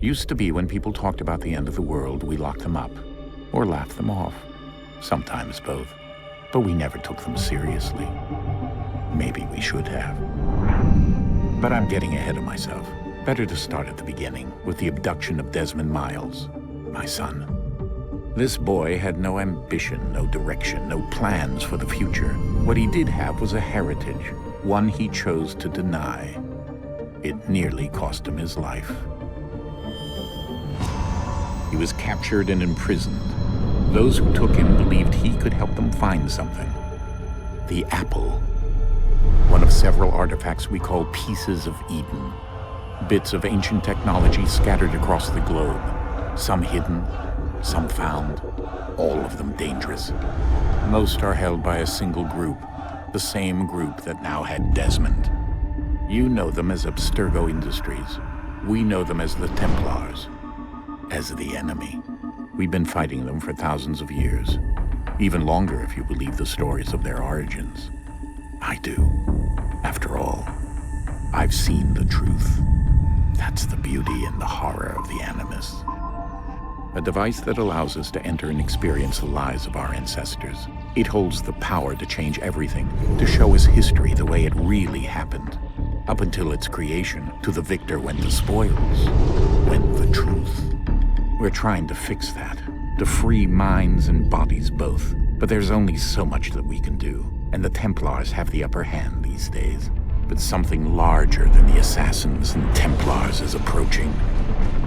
Used to be when people talked about the end of the world, we locked them up. Or laughed them off. Sometimes both. But we never took them seriously. Maybe we should have. But I'm getting ahead of myself. Better to start at the beginning, with the abduction of Desmond Miles, my son. This boy had no ambition, no direction, no plans for the future. What he did have was a heritage, one he chose to deny. It nearly cost him his life. He was captured and imprisoned. Those who took him believed he could help them find something. The apple. One of several artifacts we call pieces of Eden. Bits of ancient technology scattered across the globe. Some hidden, some found, all of them dangerous. Most are held by a single group, the same group that now had Desmond. You know them as Abstergo Industries. We know them as the Templars, as the enemy. We've been fighting them for thousands of years, even longer if you believe the stories of their origins. I do. After all, I've seen the truth. That's the beauty and the horror of the Animus. A device that allows us to enter and experience the lives of our ancestors. It holds the power to change everything, to show us history the way it really happened. Up until its creation, to the victor went the spoils, went the truth. We're trying to fix that, to free minds and bodies both. But there's only so much that we can do, and the Templars have the upper hand these days. But something larger than the assassins and Templars is approaching,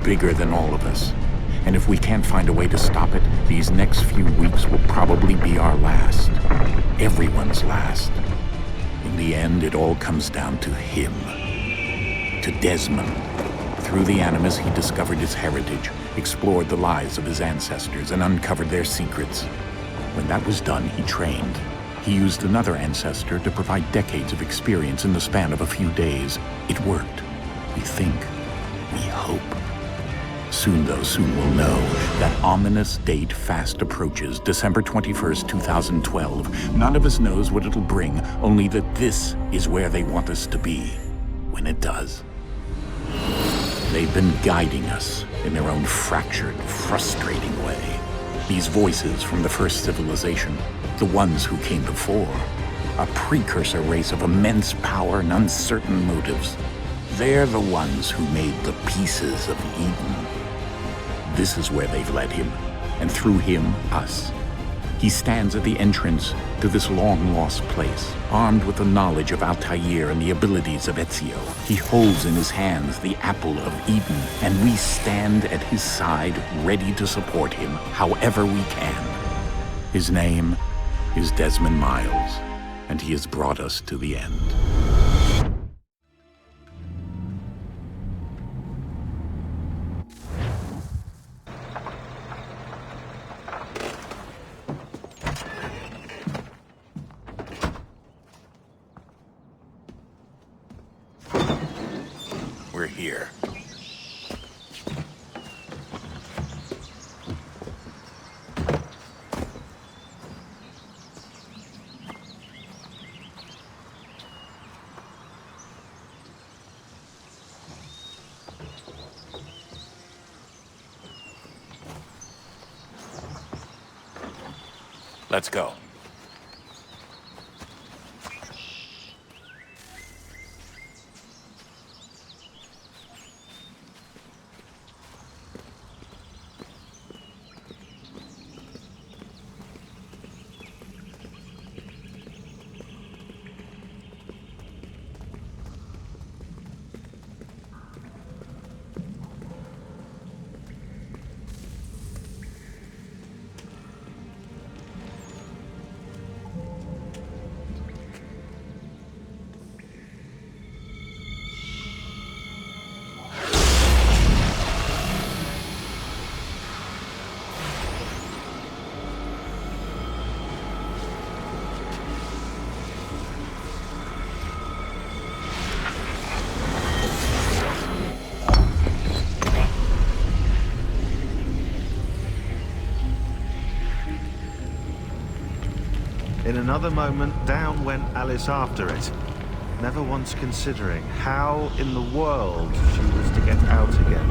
bigger than all of us. And if we can't find a way to stop it, these next few weeks will probably be our last. Everyone's last. In the end, it all comes down to him. To Desmond. Through the Animus, he discovered his heritage, explored the lives of his ancestors, and uncovered their secrets. When that was done, he trained. He used another ancestor to provide decades of experience in the span of a few days. It worked. We think. We hope. Soon we'll know. That ominous date fast approaches, December 21st, 2012. None of us knows what it'll bring, only that this is where they want us to be, when it does. They've been guiding us in their own fractured, frustrating way. These voices from the first civilization, the ones who came before, a precursor race of immense power and uncertain motives. They're the ones who made the pieces of Eden. This is where they've led him, and through him, us. He stands at the entrance to this long-lost place, armed with the knowledge of Altair and the abilities of Ezio. He holds in his hands the apple of Eden, and we stand at his side, ready to support him however we can. His name is Desmond Miles, and he has brought us to the end. We're here. Let's go. In another moment, down went Alice after it, never once considering how in the world she was to get out again.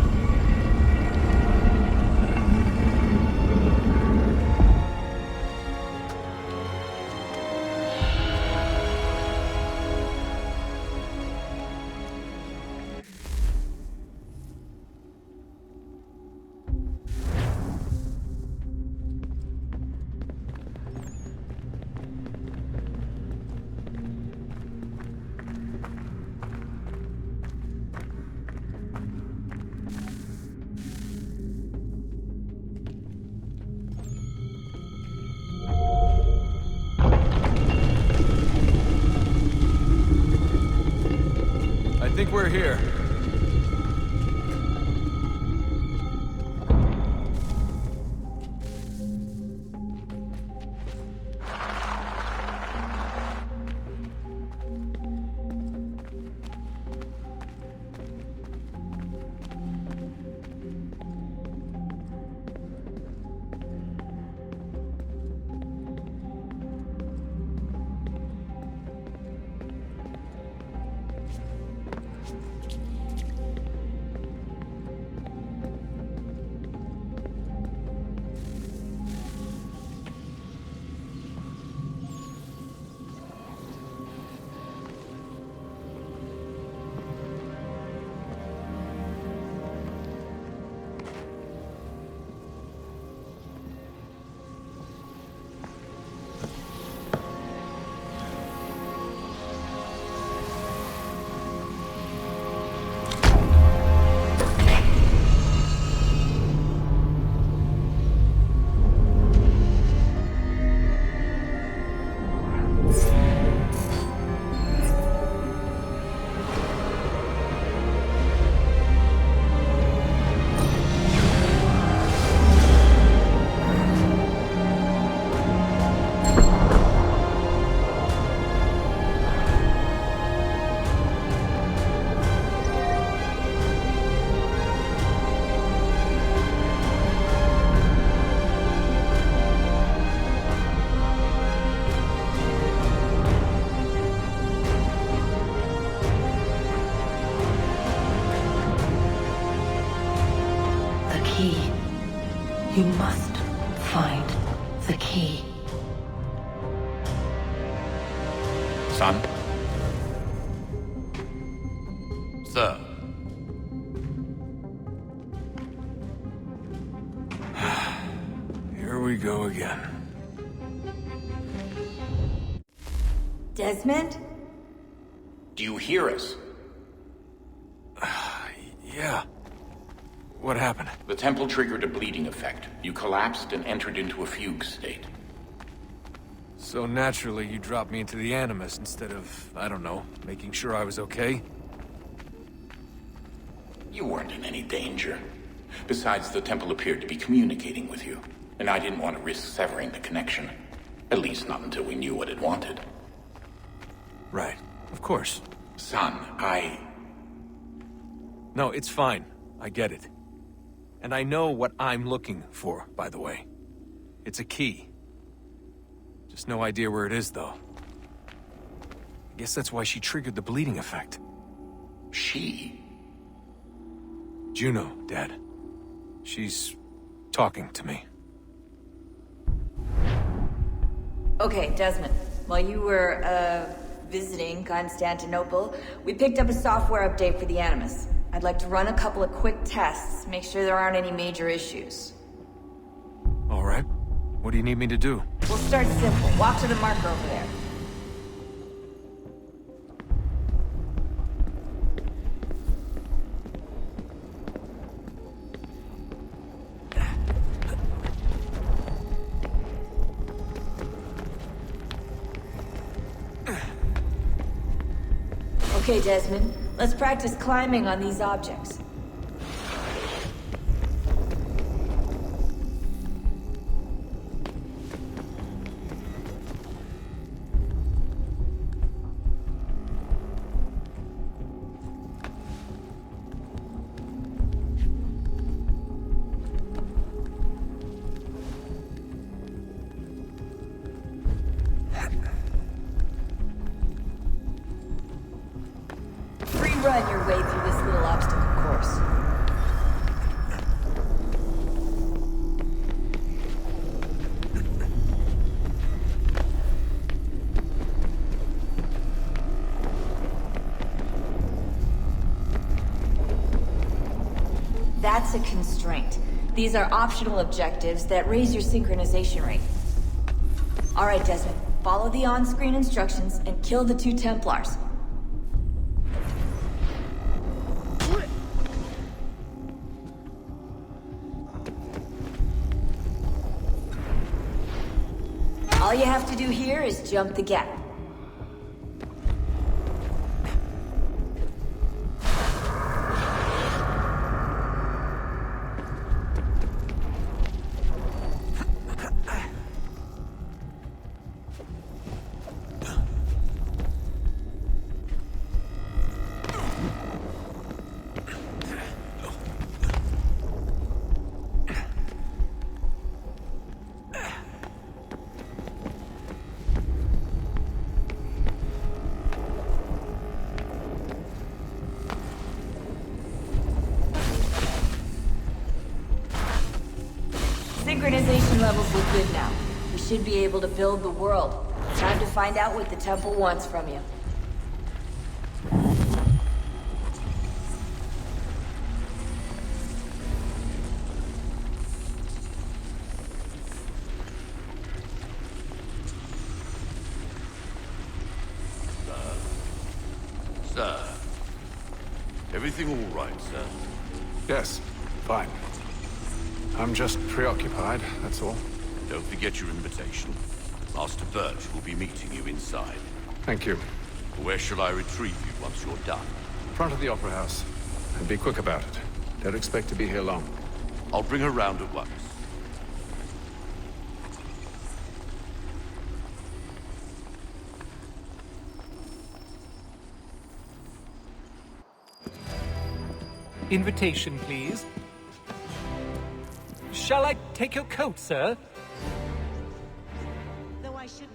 here. You must find the key. Son? Sir. Here we go again. Desmond? Do you hear us? Yeah. What happened? The temple triggered a bleeding effect. You collapsed and entered into a fugue state. So naturally, you dropped me into the Animus instead of, I don't know, making sure I was okay? You weren't in any danger. Besides, the temple appeared to be communicating with you, and I didn't want to risk severing the connection. At least not until we knew what it wanted. Right. Of course. Son, No, it's fine. I get it. And I know what I'm looking for, by the way. It's a key. Just no idea where it is, though. I guess that's why she triggered the bleeding effect. She? Juno, Dad. She's talking to me. Okay, Desmond. While you were, visiting Constantinople, we picked up a software update for the Animus. I'd like to run a couple of quick tests, make sure there aren't any major issues. All right. What do you need me to do? We'll start simple. Walk to the marker over there. Okay, Desmond. Let's practice climbing on these objects. Run your way through this little obstacle course. That's a constraint. These are optional objectives that raise your synchronization rate. All right, Desmond. Follow the on-screen instructions and kill the 2 Templars. All you have to do here is jump the gap. synchronization levels look good now. We should be able to build the world. Time to find out what the temple wants from you. Sir. Everything all right, sir? Yes, fine. I'm just preoccupied, that's all. Don't forget your invitation. Master Birch will be meeting you inside. Thank you. Where shall I retrieve you once you're done? Front of the Opera House. And be quick about it. Don't expect to be here long. I'll bring her round at once. Invitation, please. Shall I take your coat, sir? Though I shouldn't.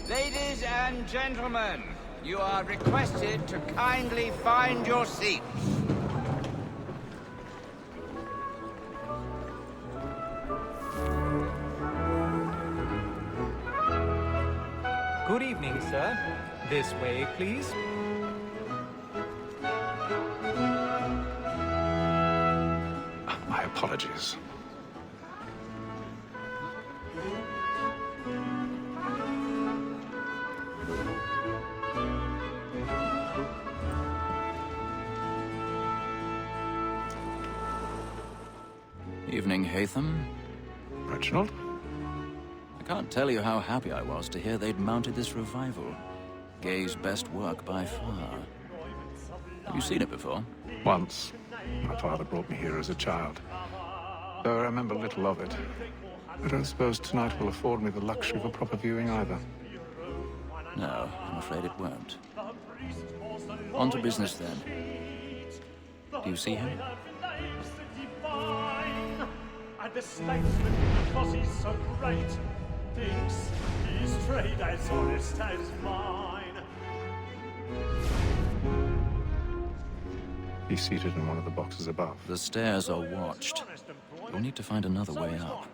Ladies and gentlemen, you are requested to kindly find your seats. Good evening, sir. This way, please. My apologies. Evening, Haytham. Reginald? I can't tell you how happy I was to hear they'd mounted this revival. Gay's best work by far. Have you seen it before? Once. My father brought me here as a child. Though I remember little of it. I don't suppose tonight will afford me the luxury of a proper viewing either. No, I'm afraid it won't. On to business then. Do you see him? And the statesman, because he's so great, thinks his trade as honest as mine. He's seated in one of the boxes above. The stairs are watched. You'll need to find another way up.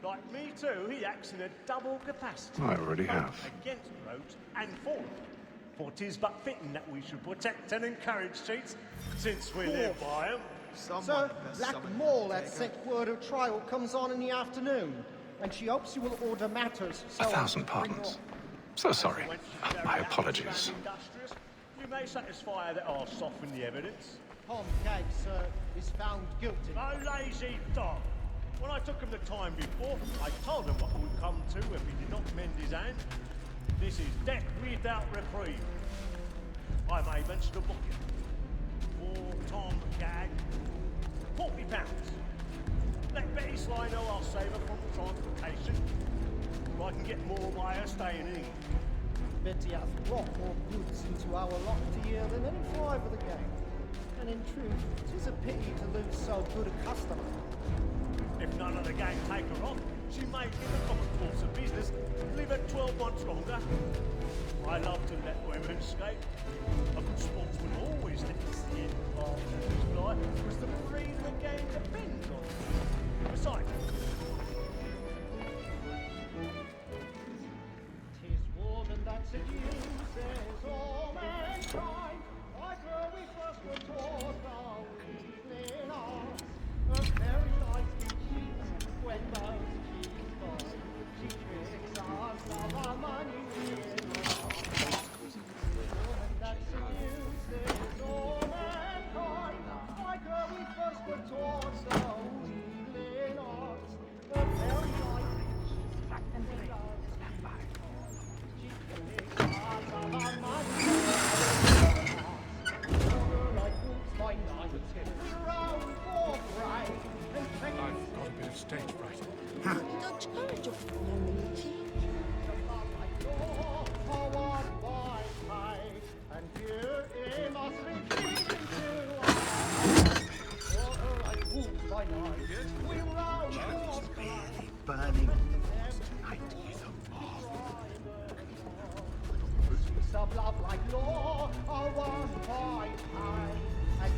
Like me too, he acts in a double capacity. I already have. Against rogues and for them. For 'tis but fitting that we should protect and encourage cheats, since we live by them. Sir, Black Mall had sent word her trial comes on in the afternoon, and she hopes you will order matters. So 1,000 pardons. So sorry. My apologies. We may satisfy that I'll soften the evidence. Tom Gay, sir, is found guilty. A lazy dog. When I took him the time before, I told him what would come to if he did not mend his hand. This is death without reprieve. I may venture to book him. For Tom Gag, £40. Let Betty Sly know I'll save her from the transportation. Or I can get more by her staying in England. Betty has brought more goods into our lot a year than any five of the gang. And in truth, it is a pity to lose so good a customer. If none of the gang take her on, she may, in the common course of business, live her 12 months longer. I love to let women escape. A good sportsman always lets the end of his life, because the freedom of the game depends on it. Besides, Tis woman that seduces all mankind, like her we first were taught our evening arts. A very light cheats when those cheats fall. She tricks us of our money in woman that seduces all mankind, like her we first were taught our evening arts. A very light and they I've got a bit of stage fright. Don't urge your femininity. and here it must retreat into like wolves by night. We round Burning. of love like law are one by time, and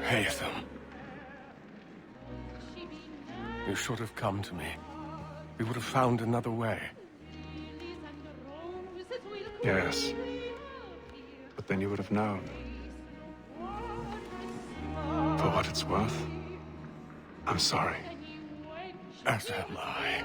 Haytham. You should have come to me. We would have found another way. Yes. But then you would have known. For what it's worth, I'm sorry. As am I.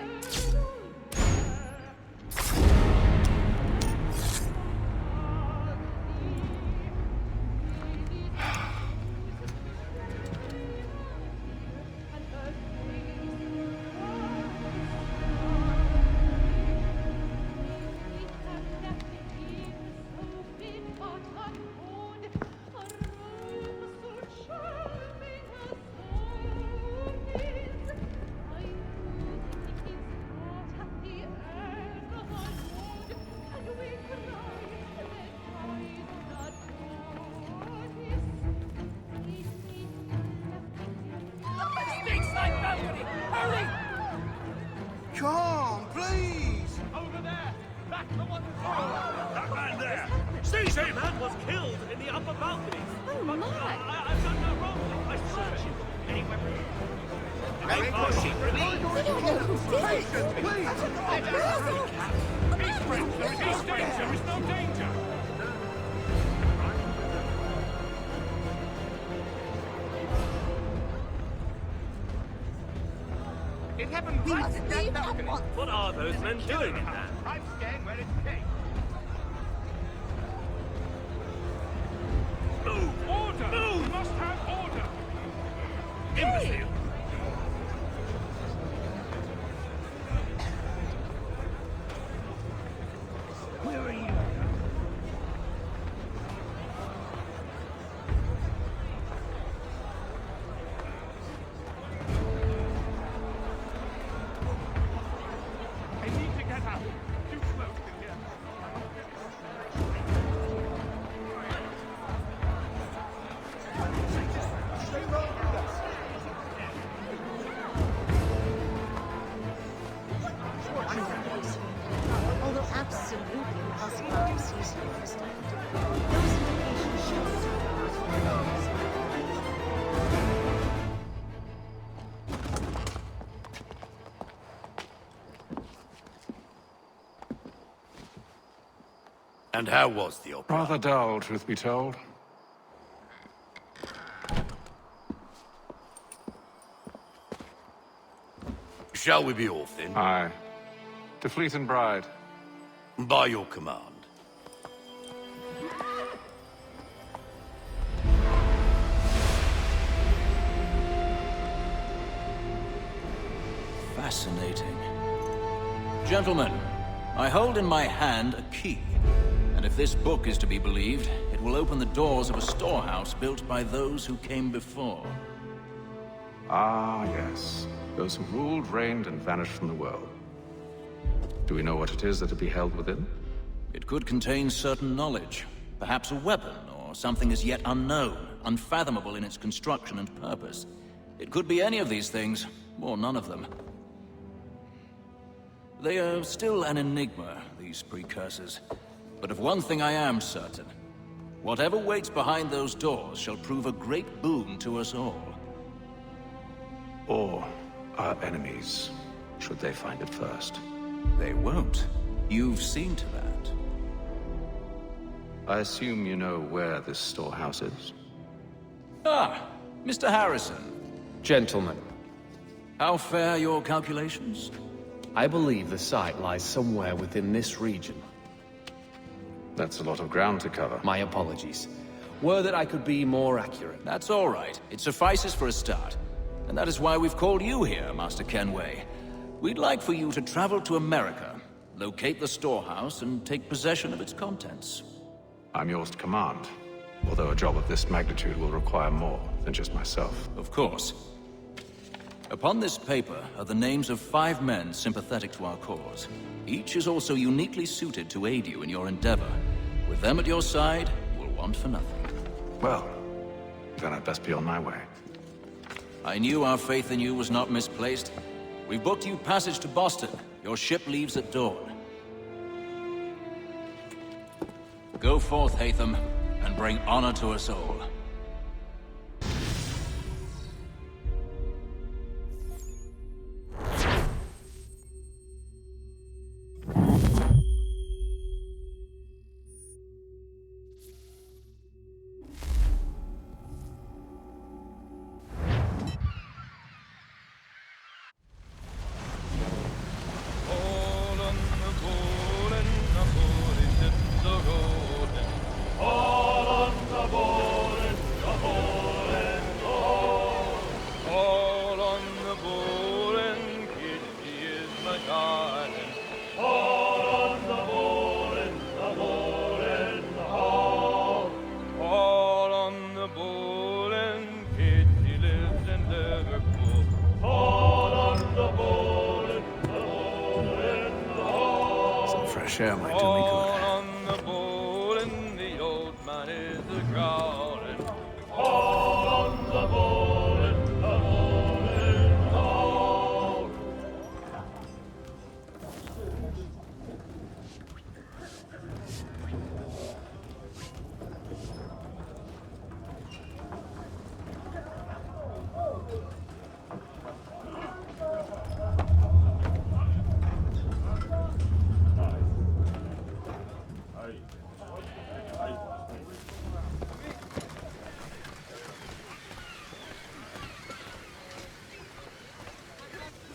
Shaun, please! Over there! Back the one that man there! Seize him! Man was killed in the upper balcony! Oh, my! I've done no wrong! I search him! Any weapon? Make pushing, please! We don't know who did it! He's French! There is no danger! There is no danger! It happened We right must in that leave at balcony. once! What are those men doing in there? I'm staying where it came. Move! Order! Move! We must have order! Imbecile! Where are you? I need to get out. You smoke in here. Although absolutely impossible to see so firsthand, those indications show superpowers for enormous. And how was the opera? Rather dull, truth be told. Shall we be off then? Aye. To Fleet and Bride. By your command. Fascinating. Gentlemen, I hold in my hand a key. And if this book is to be believed, it will open the doors of a storehouse built by those who came before. Ah, yes. Those who ruled, reigned, and vanished from the world. Do we know what it is that will be held within? It could contain certain knowledge. Perhaps a weapon, or something as yet unknown, unfathomable in its construction and purpose. It could be any of these things, or none of them. They are still an enigma, these precursors. But of one thing I am certain. Whatever waits behind those doors shall prove a great boon to us all. Or our enemies, should they find it first. They won't. You've seen to that. I assume you know where this storehouse is? Ah, Mr. Harrison. Gentlemen, How fare your calculations? I believe the site lies somewhere within this region. That's a lot of ground to cover. My apologies. Were that I could be more accurate. That's all right. It suffices for a start. And that is why we've called you here, Master Kenway. We'd like for you to travel to America, locate the storehouse, and take possession of its contents. I'm yours to command. Although a job of this magnitude will require more than just myself. Of course. Upon this paper are the names of 5 men sympathetic to our cause. Each is also uniquely suited to aid you in your endeavor. With them at your side, you will want for nothing. Well, then I'd best be on my way. I knew our faith in you was not misplaced. We've booked you passage to Boston. Your ship leaves at dawn. Go forth, Haytham, and bring honor to us all. fresh air might do me good. On the ball and the old man is a-growling. All on the ball and the ball and all.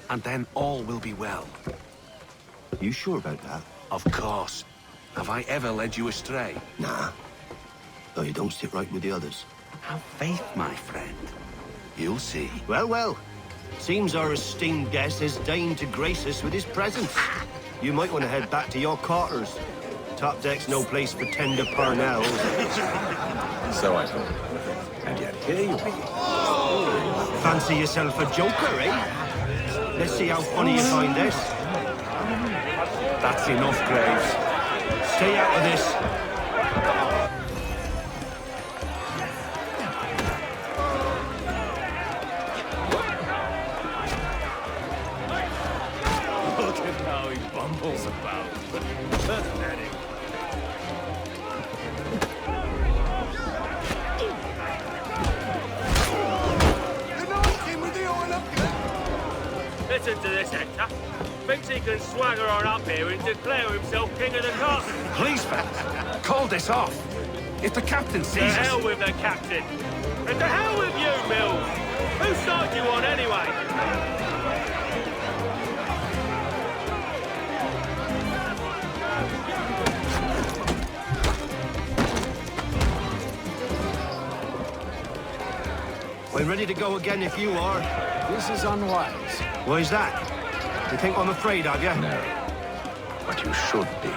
And then all will be well. You sure about that? Of course. Have I ever led you astray? Nah. Though you don't sit right with the others. Have faith, my friend. You'll see. Well, well. Seems our esteemed guest has deigned to grace us with his presence. You might want to head back to your quarters. Top deck's no place for tender parnells. So I thought. And yet here you are. Fancy yourself a joker, eh? Let's see how funny you find this. That's enough, Graves. Stay out of this. Look at how he bumbles about. Pathetic. Listen to this, Hector. Thinks he can swagger on up here and declare himself king of the castle. Please, fellas, call this off. If the captain sees us... To hell with the captain. And to hell with you, Mills. Whose side you on, anyway? We're ready to go again if you are. This is unwise. Why's that? You think I'm afraid of you? No. But you should be.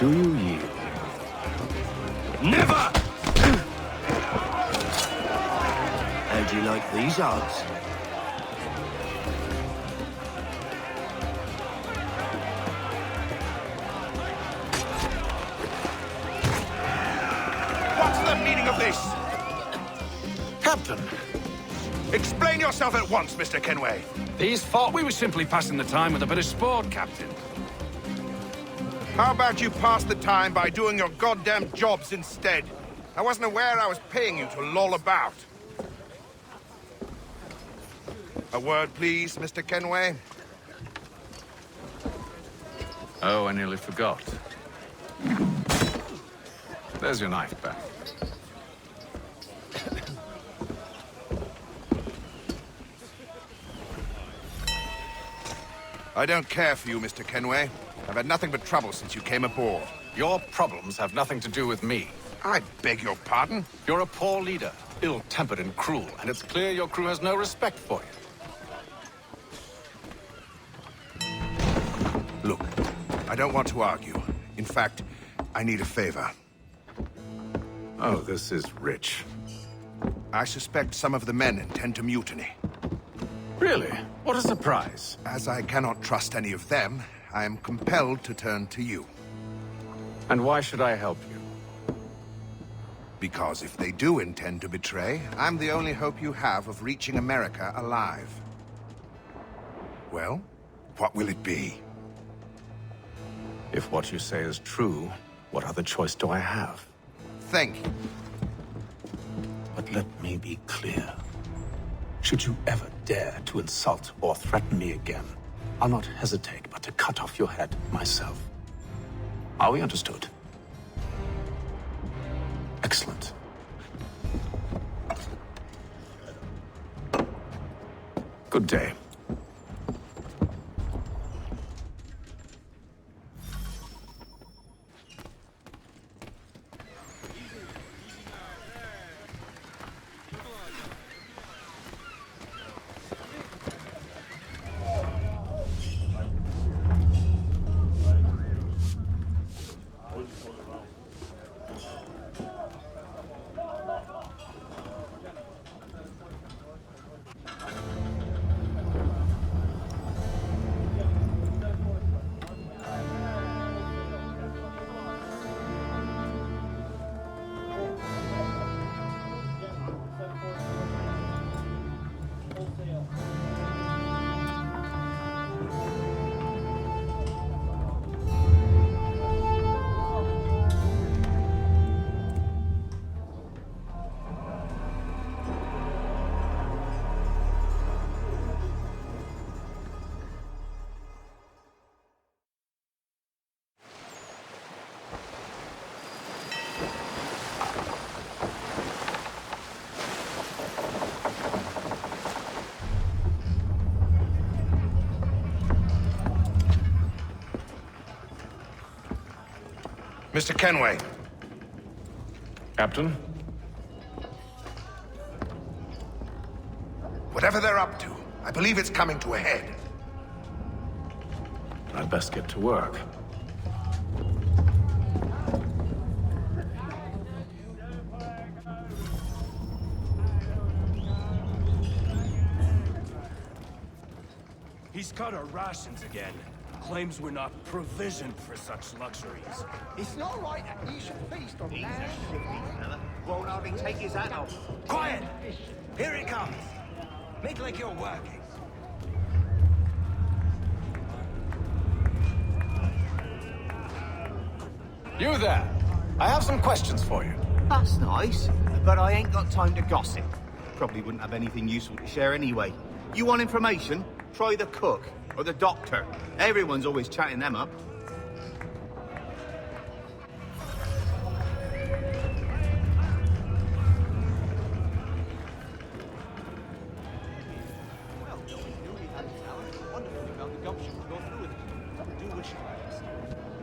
Do you yield? Never! How do you like these odds? Captain! Explain yourself at once, Mr. Kenway. These thought we were simply passing the time with a bit of sport, Captain. How about you pass the time by doing your goddamn jobs instead? I wasn't aware I was paying you to loll about. A word, please, Mr. Kenway. Oh, I nearly forgot. There's your knife back. I don't care for you, Mr. Kenway. I've had nothing but trouble since you came aboard. Your problems have nothing to do with me. I beg your pardon? You're a poor leader, ill-tempered and cruel, and it's clear your crew has no respect for you. Look, I don't want to argue. In fact, I need a favor. Oh, this is rich. I suspect some of the men intend to mutiny. Really? What a surprise. As I cannot trust any of them, I am compelled to turn to you. And why should I help you? Because if they do intend to betray, I'm the only hope you have of reaching America alive. Well, what will it be? If what you say is true, what other choice do I have? Think. But let me be clear. Should you ever dare to insult or threaten me again, I'll not hesitate but to cut off your head myself. Are we understood? Excellent. Good day. Mr. Kenway. Captain? Whatever they're up to, I believe it's coming to a head. I'd best get to work. He's cut our rations again. Claims we're not provisioned for such luxuries. It's not right that he should feast on land and wine. Won't hardly take his hat off. Quiet! Here it comes. Make like you're working. You there! I have some questions for you. That's nice, but I ain't got time to gossip. Probably wouldn't have anything useful to share anyway. You want information? Try the cook or the doctor. Everyone's always chatting them up.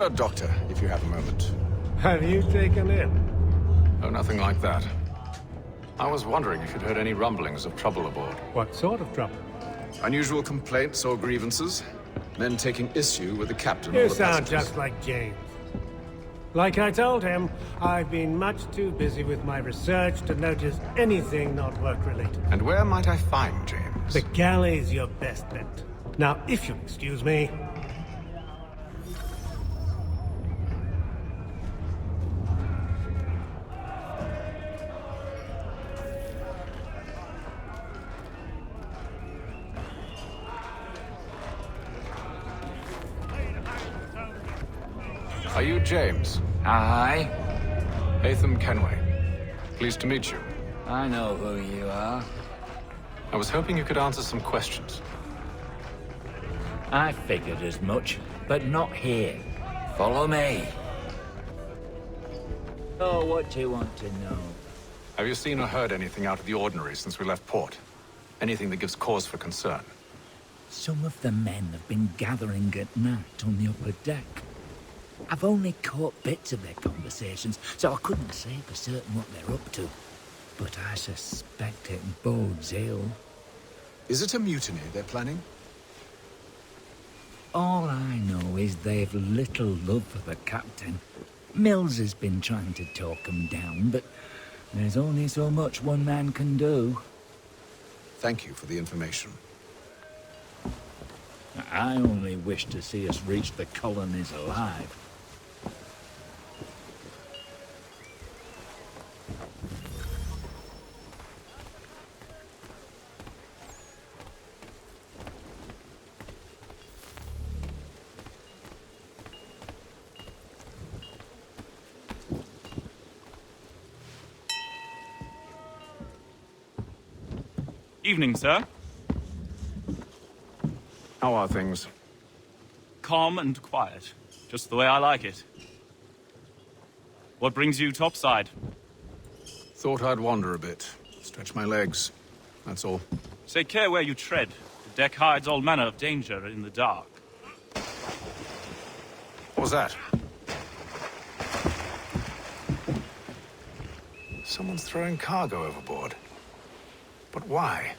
A doctor, if you have a moment. Have you taken it? Oh, nothing like that. I was wondering if you'd heard any rumblings of trouble aboard. What sort of trouble? Unusual complaints or grievances? Men taking issue with the captain or You the sound passengers. just like James. Like I told him, I've been much too busy with my research to notice anything not work-related. And where might I find James? The galley's your best bet. Now, if you'll excuse me... Are you James? Aye. Haytham Kenway. Pleased to meet you. I know who you are. I was hoping you could answer some questions. I figured as much, but not here. Follow me. Oh, what do you want to know? Have you seen or heard anything out of the ordinary since we left port? Anything that gives cause for concern? Some of the men have been gathering at night on the upper deck. I've only caught bits of their conversations, so I couldn't say for certain what they're up to. But I suspect it bodes ill. Is it a mutiny they're planning? All I know is they've little love for the captain. Mills has been trying to talk them down, but there's only so much one man can do. Thank you for the information. I only wish to see us reach the colonies alive. Evening, sir. How are things? Calm and quiet. Just the way I like it. What brings you topside? Thought I'd wander a bit. Stretch my legs. That's all. Take care where you tread. The deck hides all manner of danger in the dark. What was that? Someone's throwing cargo overboard. But why?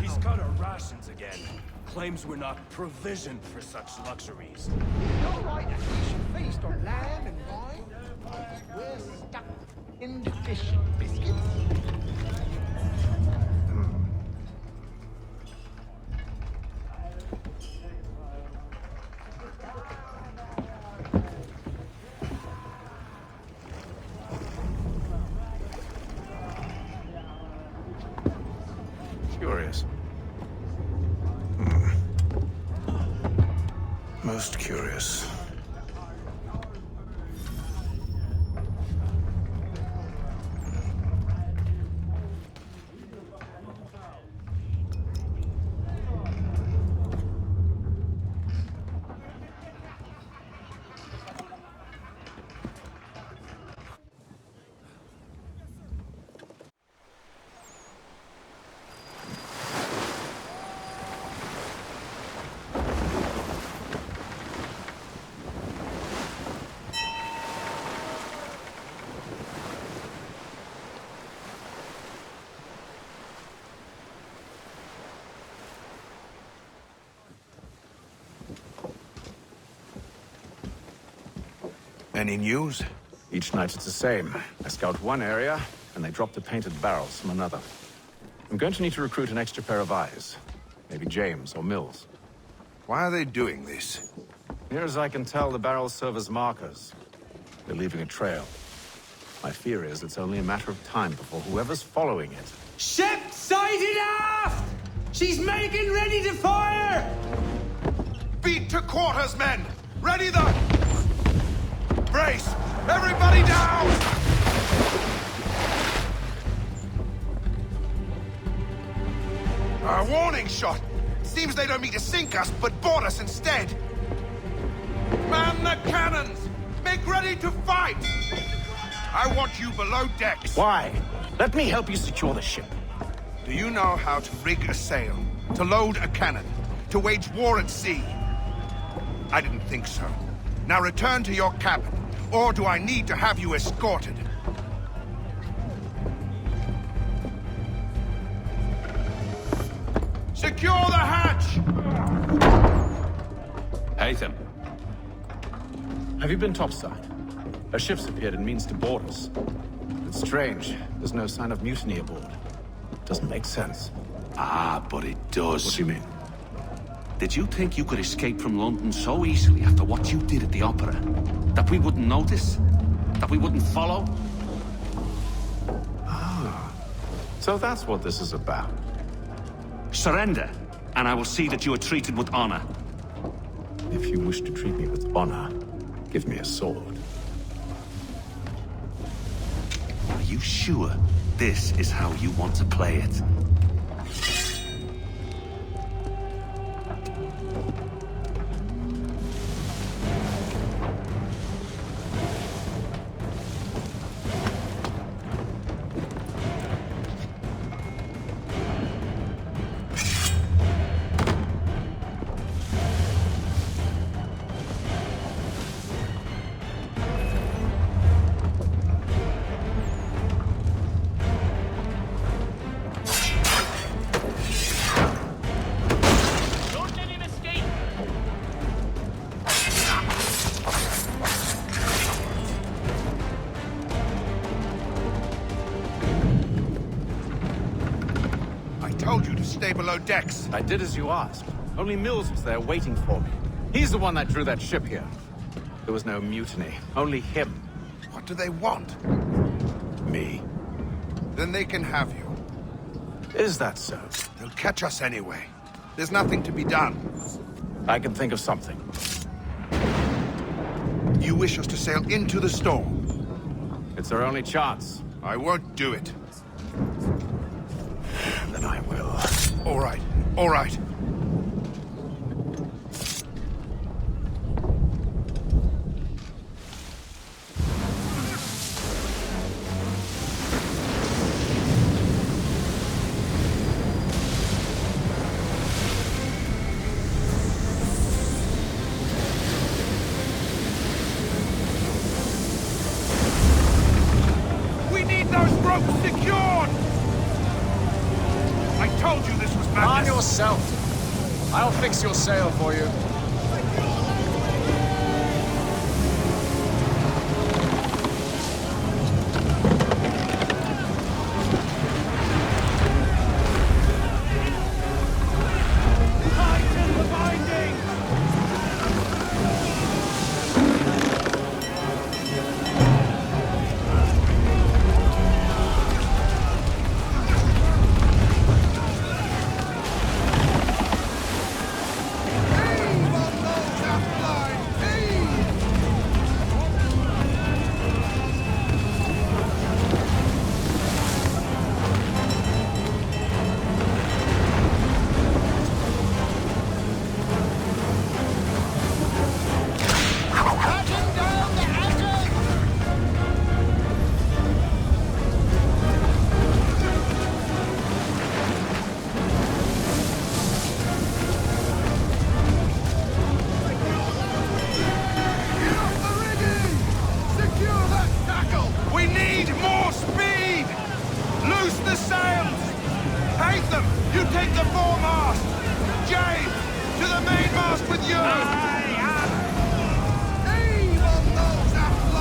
He's cut our rations again. Claims we're not provisioned for such luxuries. It's not right that he should feast on land and wine. We're stuck in the fish and biscuits. Curious. Most curious. Any news? Each night it's the same. I scout one area, and they drop the painted barrels from another. I'm going to need to recruit an extra pair of eyes. Maybe James or Mills. Why are they doing this? Near as I can tell, the barrels serve as markers. They're leaving a trail. My fear is it's only a matter of time before whoever's following it... Ship sighted aft! She's making ready to fire! Beat to quarters, men! Ready the... Brace! Everybody down! A warning shot! Seems they don't mean to sink us, but board us instead! Man the cannons! Make ready to fight! I want you below decks. Why? Let me help you secure the ship. Do you know how to rig a sail? To load a cannon? To wage war at sea? I didn't think so. Now return to your cabin, or do I need to have you escorted? Secure the hatch! Haytham. Have you been topside? A ship's appeared and means to board us. It's strange. There's no sign of mutiny aboard. Doesn't make sense. Ah, but it does. What do you mean? Did you think you could escape from London so easily after what you did at the opera? That we wouldn't notice? That we wouldn't follow? Ah. So that's what this is about. Surrender, and I will see that you are treated with honor. If you wish to treat me with honor, give me a sword. Are you sure this is how you want to play it? Stay below decks. I did as you asked. Only Mills was there waiting for me. He's the one that drew that ship here. There was no mutiny. Only him. What do they want? Me. Then they can have you. Is that so? They'll catch us anyway. There's nothing to be done. I can think of something. You wish us to sail into the storm? It's our only chance. I won't do it. Then I will. All right. All right. We need those ropes secured! I told you this was madness! Arm yourself. I'll fix your sail for you. Tighten the binding! We need more speed! Loose the sails! Haytham, you take the foremast! James, to the mainmast with you! Aim on those aft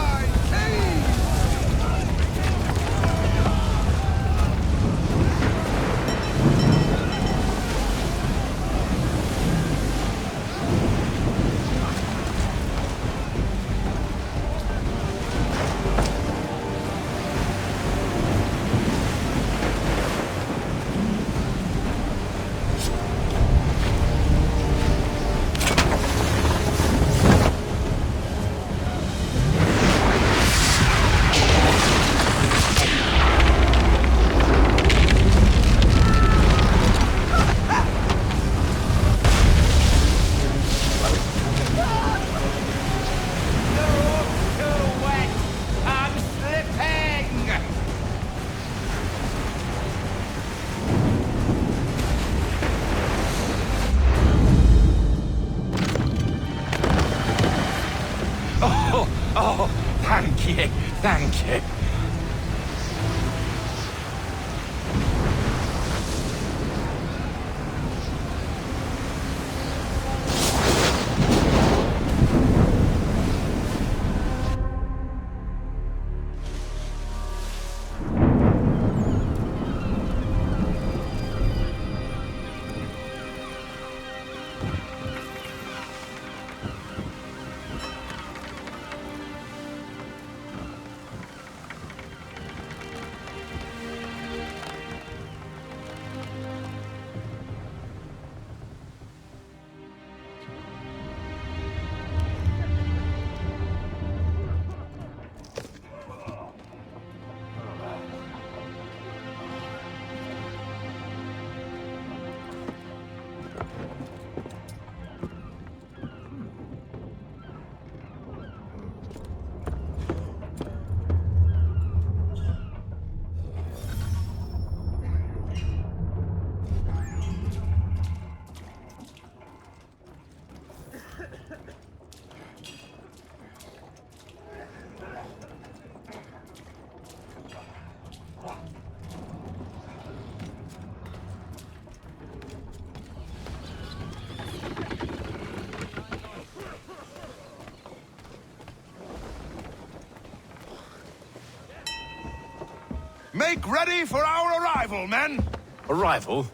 Make ready for our arrival, men! Arrival?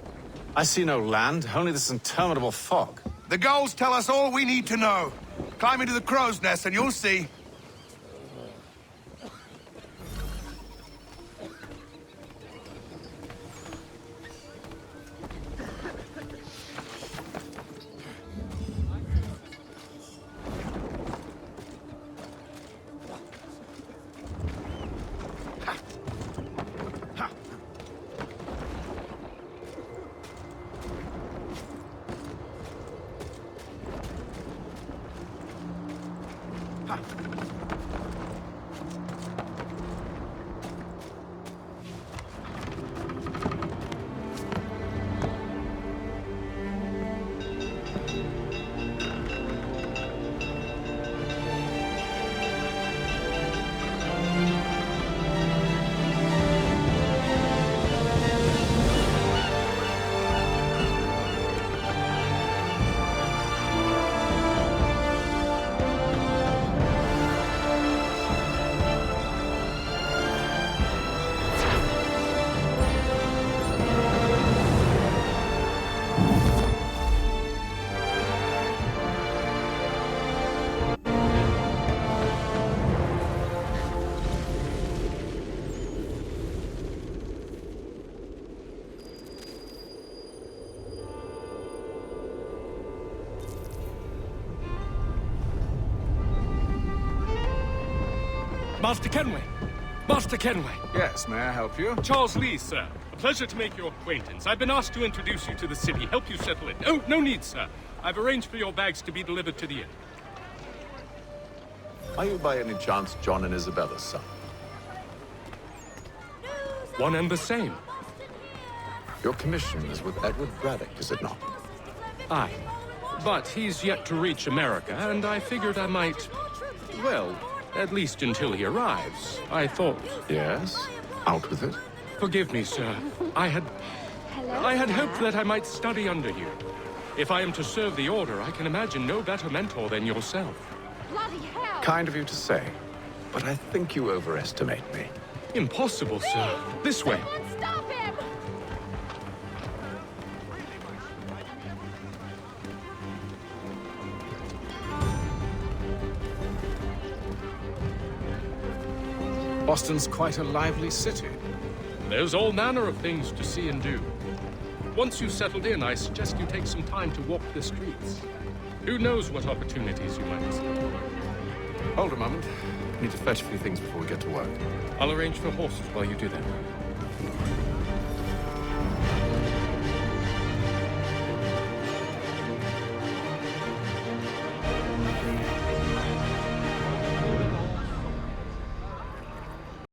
I see no land, only this interminable fog. The gulls tell us all we need to know. Climb into the crow's nest and you'll see. Master Kenway! Master Kenway! Yes, may I help you? Charles Lee, sir. A pleasure to make your acquaintance. I've been asked to introduce you to the city, help you settle in. Oh, no need, sir. I've arranged for your bags to be delivered to the inn. Are you by any chance John and Isabella's son? One and the same. Your commission is with Edward Braddock, is it not? Aye. But he's yet to reach America, and I figured I might... well, at least until he arrives, I thought... Yes? Out with it? Forgive me, sir. I had hoped that I might study under you. If I am to serve the Order, I can imagine no better mentor than yourself. Bloody hell! Kind of you to say, but I think you overestimate me. Impossible, sir. This way. Stop him! Boston's quite a lively city. There's all manner of things to see and do. Once you've settled in, I suggest you take some time to walk the streets. Who knows what opportunities you might see. Hold a moment. I need to fetch a few things before we get to work. I'll arrange for horses while you do that.